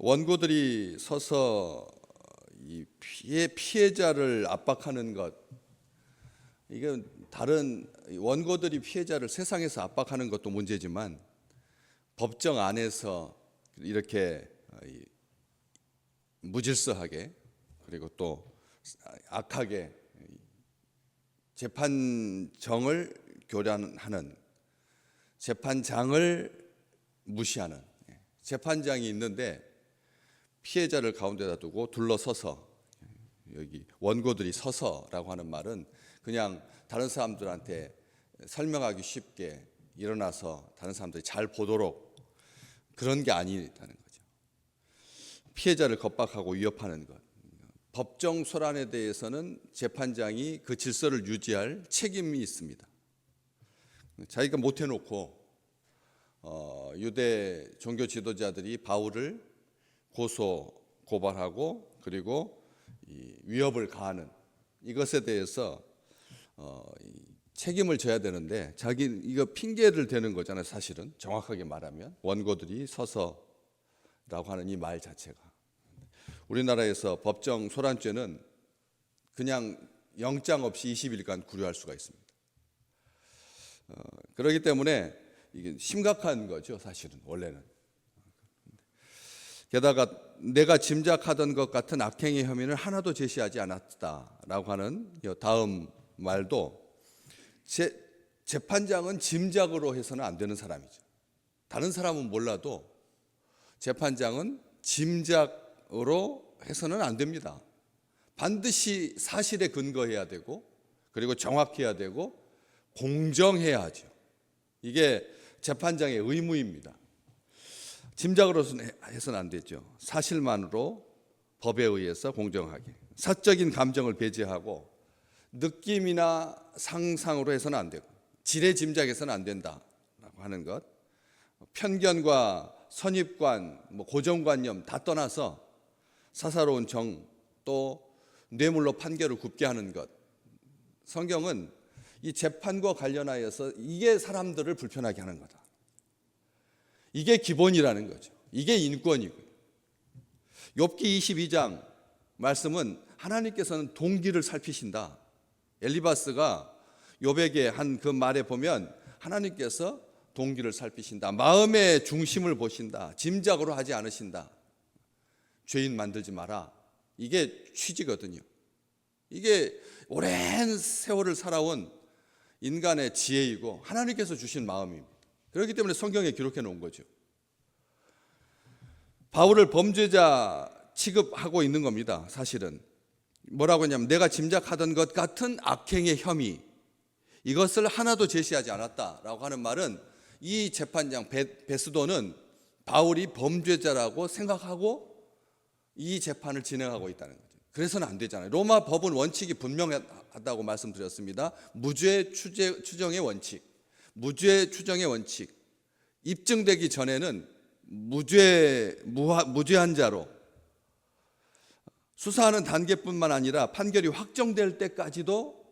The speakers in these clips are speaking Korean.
원고들이 서서 이 피해자를 압박하는 것, 이게 다른 원고들이 피해자를 세상에서 압박하는 것도 문제지만 법정 안에서 이렇게 무질서하게 그리고 또 악하게 재판정을 교란하는, 재판장을 무시하는, 재판장이 있는데 피해자를 가운데다 두고 둘러서서, 여기 원고들이 서서라고 하는 말은 그냥 다른 사람들한테 설명하기 쉽게 일어나서 다른 사람들이 잘 보도록 그런 게 아니다는 거죠. 피해자를 겁박하고 위협하는 것. 법정 소란에 대해서는 재판장이 그 질서를 유지할 책임이 있습니다. 자기가 못 해놓고 유대 종교 지도자들이 바울을 고소 고발하고 그리고 위협을 가하는 이것에 대해서 책임을 져야 되는데 자기 이거 핑계를 대는 거잖아요. 사실은 정확하게 말하면 원고들이 서서라고 하는 이 말 자체가, 우리나라에서 법정 소란죄는 그냥 영장 없이 20일간 구류할 수가 있습니다. 그렇기 때문에 이게 심각한 거죠. 사실은 원래는. 게다가 내가 짐작하던 것 같은 악행의 혐의는 하나도 제시하지 않았다라고 하는 다음 말도, 재판장은 짐작으로 해서는 안 되는 사람이죠. 다른 사람은 몰라도 재판장은 짐작으로 해서는 안 됩니다. 반드시 사실에 근거해야 되고 그리고 정확해야 되고 공정해야 하죠. 이게 재판장의 의무입니다. 짐작으로 해서는 안 되죠. 사실만으로 법에 의해서 공정하게, 사적인 감정을 배제하고 느낌이나 상상으로 해서는 안 되고 지레짐작해서는 안 된다라고 하는 것, 편견과 선입관, 고정관념 다 떠나서 사사로운 정, 또 뇌물로 판결을 굽게 하는 것. 성경은 이 재판과 관련하여서 이게 사람들을 불편하게 하는 거다. 이게 기본이라는 거죠. 이게 인권이고요. 욥기 22장 말씀은 하나님께서는 동기를 살피신다. 엘리바스가 욥에게 한 그 말에 보면 하나님께서 동기를 살피신다. 마음의 중심을 보신다. 짐작으로 하지 않으신다. 죄인 만들지 마라. 이게 취지거든요. 이게 오랜 세월을 살아온 인간의 지혜이고 하나님께서 주신 마음입니다. 그렇기 때문에 성경에 기록해 놓은 거죠. 바울을 범죄자 취급하고 있는 겁니다. 사실은 뭐라고 했냐면 내가 짐작하던 것 같은 악행의 혐의, 이것을 하나도 제시하지 않았다라고 하는 말은 이 재판장 베스도는 바울이 범죄자라고 생각하고 이 재판을 진행하고 있다는 거죠. 그래서는 안 되잖아요. 로마 법은 원칙이 분명하다고 말씀드렸습니다. 무죄 추정의 원칙, 무죄 추정의 원칙. 입증되기 전에는 무죄한 자로 수사하는 단계뿐만 아니라 판결이 확정될 때까지도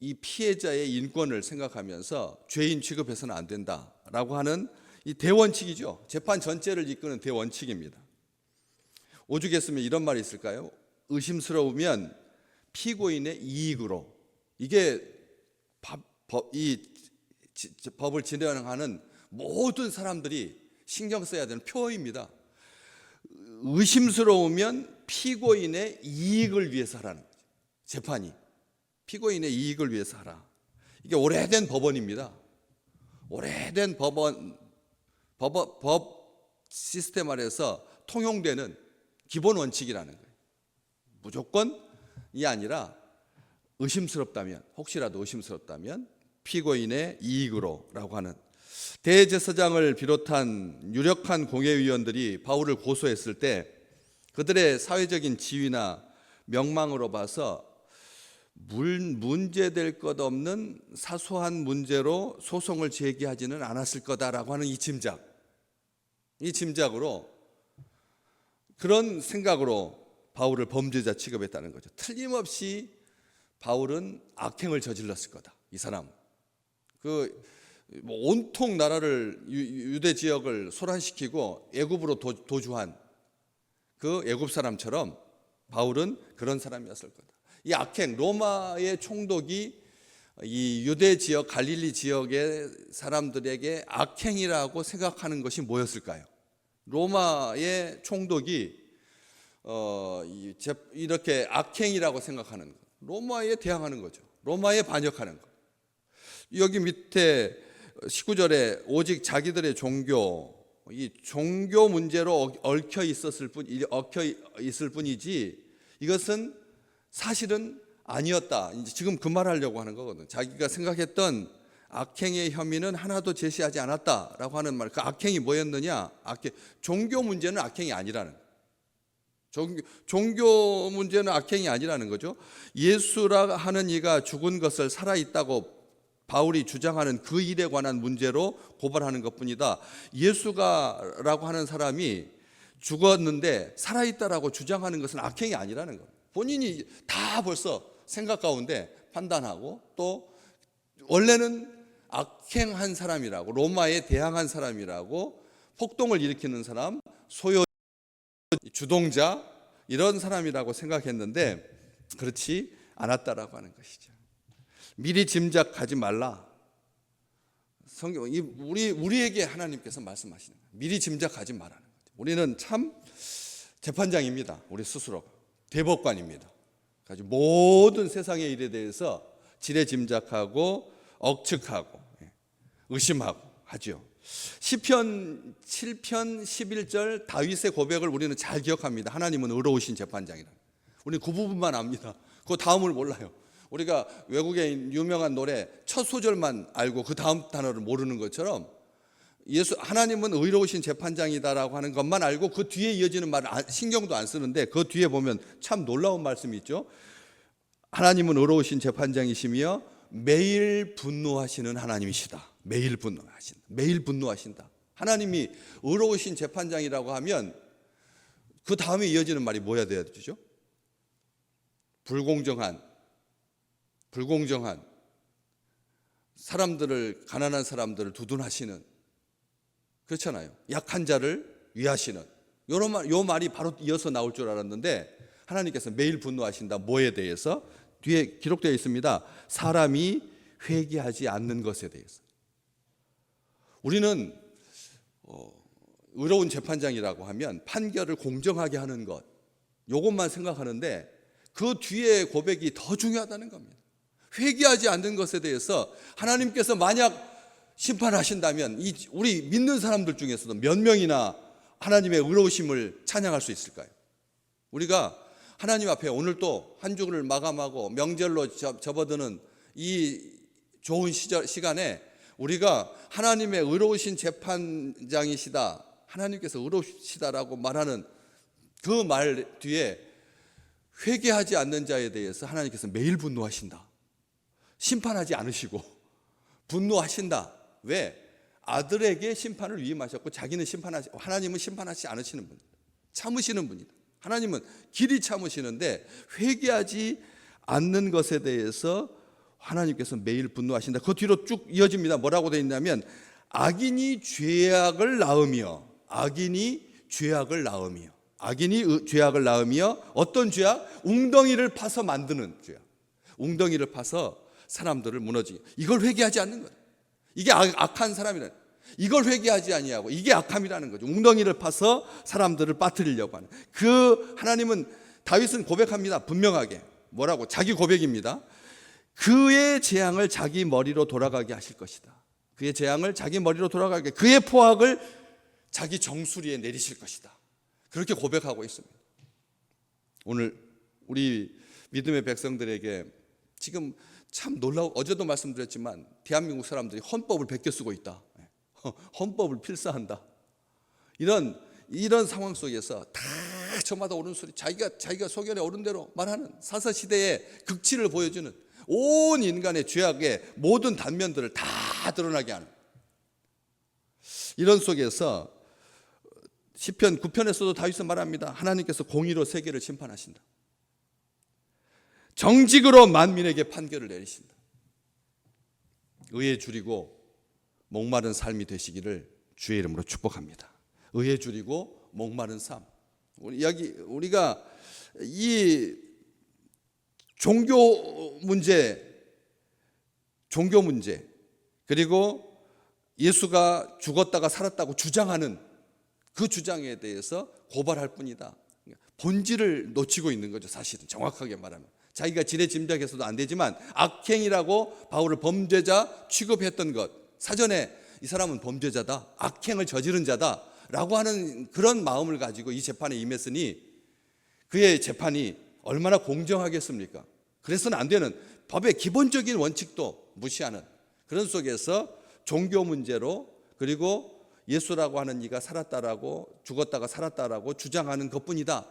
이 피해자의 인권을 생각하면서 죄인 취급해서는 안 된다라고 하는 이 대원칙이죠. 재판 전체를 이끄는 대원칙입니다. 오죽했으면 이런 말이 있을까요? 의심스러우면 피고인의 이익으로. 이게 법을 진행하는 모든 사람들이 신경 써야 되는 표어입니다. 의심스러우면 피고인의 이익을 위해서 하라는 거죠. 재판이 피고인의 이익을 위해서 하라. 이게 오래된 법원입니다. 오래된 법 시스템 아래서 통용되는 기본 원칙이라는 거예요. 무조건이 아니라 의심스럽다면, 혹시라도 의심스럽다면 피고인의 이익으로라고 하는. 대제사장을 비롯한 유력한 공회의원들이 바울을 고소했을 때 그들의 사회적인 지위나 명망으로 봐서 문제될 것 없는 사소한 문제로 소송을 제기하지는 않았을 거다라고 하는 이 짐작으로, 그런 생각으로 바울을 범죄자 취급했다는 거죠. 틀림없이 바울은 악행을 저질렀을 거다. 이 사람. 온통 나라를 유대 지역을 소란시키고 애굽으로 도주한 그 애굽 사람처럼 바울은 그런 사람이었을 거다. 이 악행, 로마의 총독이 이 유대 지역, 갈릴리 지역의 사람들에게 악행이라고 생각하는 것이 뭐였을까요? 로마의 총독이 이렇게 악행이라고 생각하는 것, 로마에 대항하는 거죠. 로마에 반역하는 것. 여기 밑에 19절에 오직 자기들의 종교, 이 종교 문제로 얽혀 있을 뿐이지 이것은 사실은 아니었다. 이제 지금 그 말하려고 하는 거거든. 자기가 생각했던 악행의 혐의는 하나도 제시하지 않았다라고 하는 말. 그 악행이 뭐였느냐? 종교 문제는 악행이 아니라는 거예요. 종교 문제는 악행이 아니라는 거죠. 예수라 하는 이가 죽은 것을 살아있다고 바울이 주장하는 그 일에 관한 문제로 고발하는 것뿐이다. 예수가라고 하는 사람이 죽었는데 살아있다라고 주장하는 것은 악행이 아니라는 거예요. 본인이 다 벌써 생각 가운데 판단하고 또 원래는 악행한 사람이라고, 로마에 대항한 사람이라고, 폭동을 일으키는 사람, 소요 주동자 이런 사람이라고 생각했는데 그렇지 않았다라고 하는 것이죠. 미리 짐작하지 말라. 성경 우리에게 하나님께서 말씀하시는 거예요. 미리 짐작하지 말라는 거죠. 우리는 참 재판장입니다. 우리 스스로 대법관입니다. 그래서 모든 세상의 일에 대해서 지레 짐작하고 억측하고 의심하고 하죠. 시편 7편 11절 다윗의 고백을 우리는 잘 기억합니다. 하나님은 의로우신 재판장이라. 우리는 그 부분만 압니다. 그 다음을 몰라요. 우리가 외국에 유명한 노래 첫 소절만 알고 그 다음 단어를 모르는 것처럼 하나님은 의로우신 재판장이다라고 하는 것만 알고 그 뒤에 이어지는 말을 신경도 안 쓰는데 그 뒤에 보면 참 놀라운 말씀이 있죠. 하나님은 의로우신 재판장이시며 매일 분노하시는 하나님이시다. 매일 분노하신다. 하나님이 의로우신 재판장이라고 하면 그 다음에 이어지는 말이 뭐야 돼야 되죠? 불공정한 사람들을, 가난한 사람들을 두둔하시는, 그렇잖아요. 약한 자를 위하시는 요 말이 바로 이어서 나올 줄 알았는데 하나님께서 매일 분노하신다. 뭐에 대해서? 뒤에 기록되어 있습니다. 사람이 회개하지 않는 것에 대해서. 우리는 의로운 재판장이라고 하면 판결을 공정하게 하는 것, 요것만 생각하는데 그 뒤에 고백이 더 중요하다는 겁니다. 회개하지 않는 것에 대해서 하나님께서 만약 심판하신다면 우리 믿는 사람들 중에서도 몇 명이나 하나님의 의로우심을 찬양할 수 있을까요? 우리가 하나님 앞에 오늘 또 한 주를 마감하고 명절로 접어드는 이 좋은 시간에 우리가 하나님의 의로우신 재판장이시다, 하나님께서 의로우시다라고 말하는 그 말 뒤에 회개하지 않는 자에 대해서 하나님께서 매일 분노하신다. 심판하지 않으시고 분노하신다. 왜? 아들에게 심판을 위임하셨고 하나님은 심판하지 않으시는 분이다. 참으시는 분이다. 하나님은 길이 참으시는데 회개하지 않는 것에 대해서 하나님께서 매일 분노하신다. 그 뒤로 쭉 이어집니다. 뭐라고 되어 있냐면 악인이 죄악을 낳으며 어떤 죄악? 웅덩이를 파서 만드는 죄악. 웅덩이를 파서 사람들을 무너지게. 이걸 회개하지 않는 거예요. 이게 악한 사람이라는 거예요. 이걸 회개하지 아니하고 이게 악함이라는 거죠. 웅덩이를 파서 사람들을 빠뜨리려고 하는. 그 하나님은, 다윗은 고백합니다. 분명하게. 뭐라고? 자기 고백입니다. 그의 재앙을 자기 머리로 돌아가게 하실 것이다. 그의 재앙을 자기 머리로 돌아가게, 그의 포악을 자기 정수리에 내리실 것이다. 그렇게 고백하고 있습니다. 오늘 우리 믿음의 백성들에게 지금 참 놀라워. 어제도 말씀드렸지만 대한민국 사람들이 헌법을 베껴 쓰고 있다. 헌법을 필사한다. 이런 상황 속에서 다 저마다 옳은 소리, 자기가 소견에 오른 대로 말하는 사사시대의 극치를 보여주는 온 인간의 죄악의 모든 단면들을 다 드러나게 하는 이런 속에서 시편 9편에서도 다윗은 말합니다. 하나님께서 공의로 세계를 심판하신다. 정직으로 만민에게 판결을 내리신다. 의에 줄이고 목마른 삶이 되시기를 주의 이름으로 축복합니다. 의에 줄이고 목마른 삶. 우리가 이 종교 문제 그리고 예수가 죽었다가 살았다고 주장하는 그 주장에 대해서 고발할 뿐이다. 본질을 놓치고 있는 거죠. 사실은 정확하게 말하면 자기가 지레 짐작해서도 안 되지만 악행이라고 바울을 범죄자 취급했던 것, 사전에 이 사람은 범죄자다, 악행을 저지른 자다라고 하는 그런 마음을 가지고 이 재판에 임했으니 그의 재판이 얼마나 공정하겠습니까? 그래서는 안 되는 법의 기본적인 원칙도 무시하는 그런 속에서 종교 문제로, 그리고 예수라고 하는 이가 살았다라고, 죽었다가 살았다라고 주장하는 것뿐이다,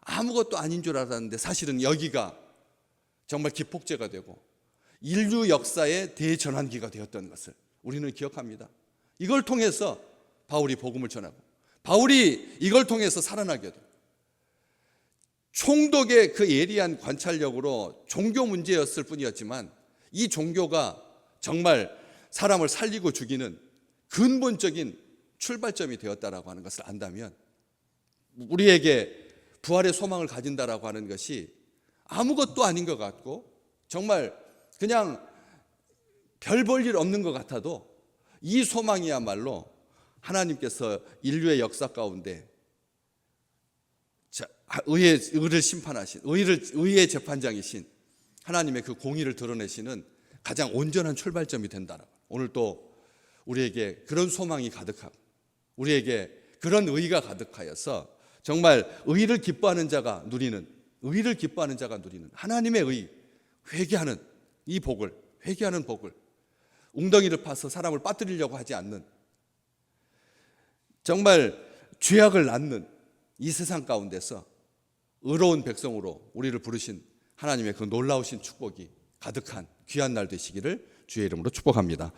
아무것도 아닌 줄 알았는데 사실은 여기가 정말 기폭제가 되고 인류 역사의 대전환기가 되었던 것을 우리는 기억합니다. 이걸 통해서 바울이 복음을 전하고 바울이 이걸 통해서 살아나게 돼요. 총독의 그 예리한 관찰력으로 종교 문제였을 뿐이었지만 이 종교가 정말 사람을 살리고 죽이는 근본적인 출발점이 되었다라고 하는 것을 안다면 우리에게 부활의 소망을 가진다라고 하는 것이 아무것도 아닌 것 같고 정말 그냥 별 볼 일 없는 것 같아도 이 소망이야말로 하나님께서 인류의 역사 가운데 의를 심판하신, 의의 재판장이신 하나님의 그 공의를 드러내시는 가장 온전한 출발점이 된다. 오늘 또 우리에게 그런 소망이 가득하고 우리에게 그런 의가 가득하여서 정말 의를 기뻐하는 자가 누리는 하나님의 의, 회개하는 이 복을, 회개하는 복을, 웅덩이를 파서 사람을 빠뜨리려고 하지 않는, 정말 죄악을 낳는 이 세상 가운데서 의로운 백성으로 우리를 부르신 하나님의 그 놀라우신 축복이 가득한 귀한 날 되시기를 주의 이름으로 축복합니다.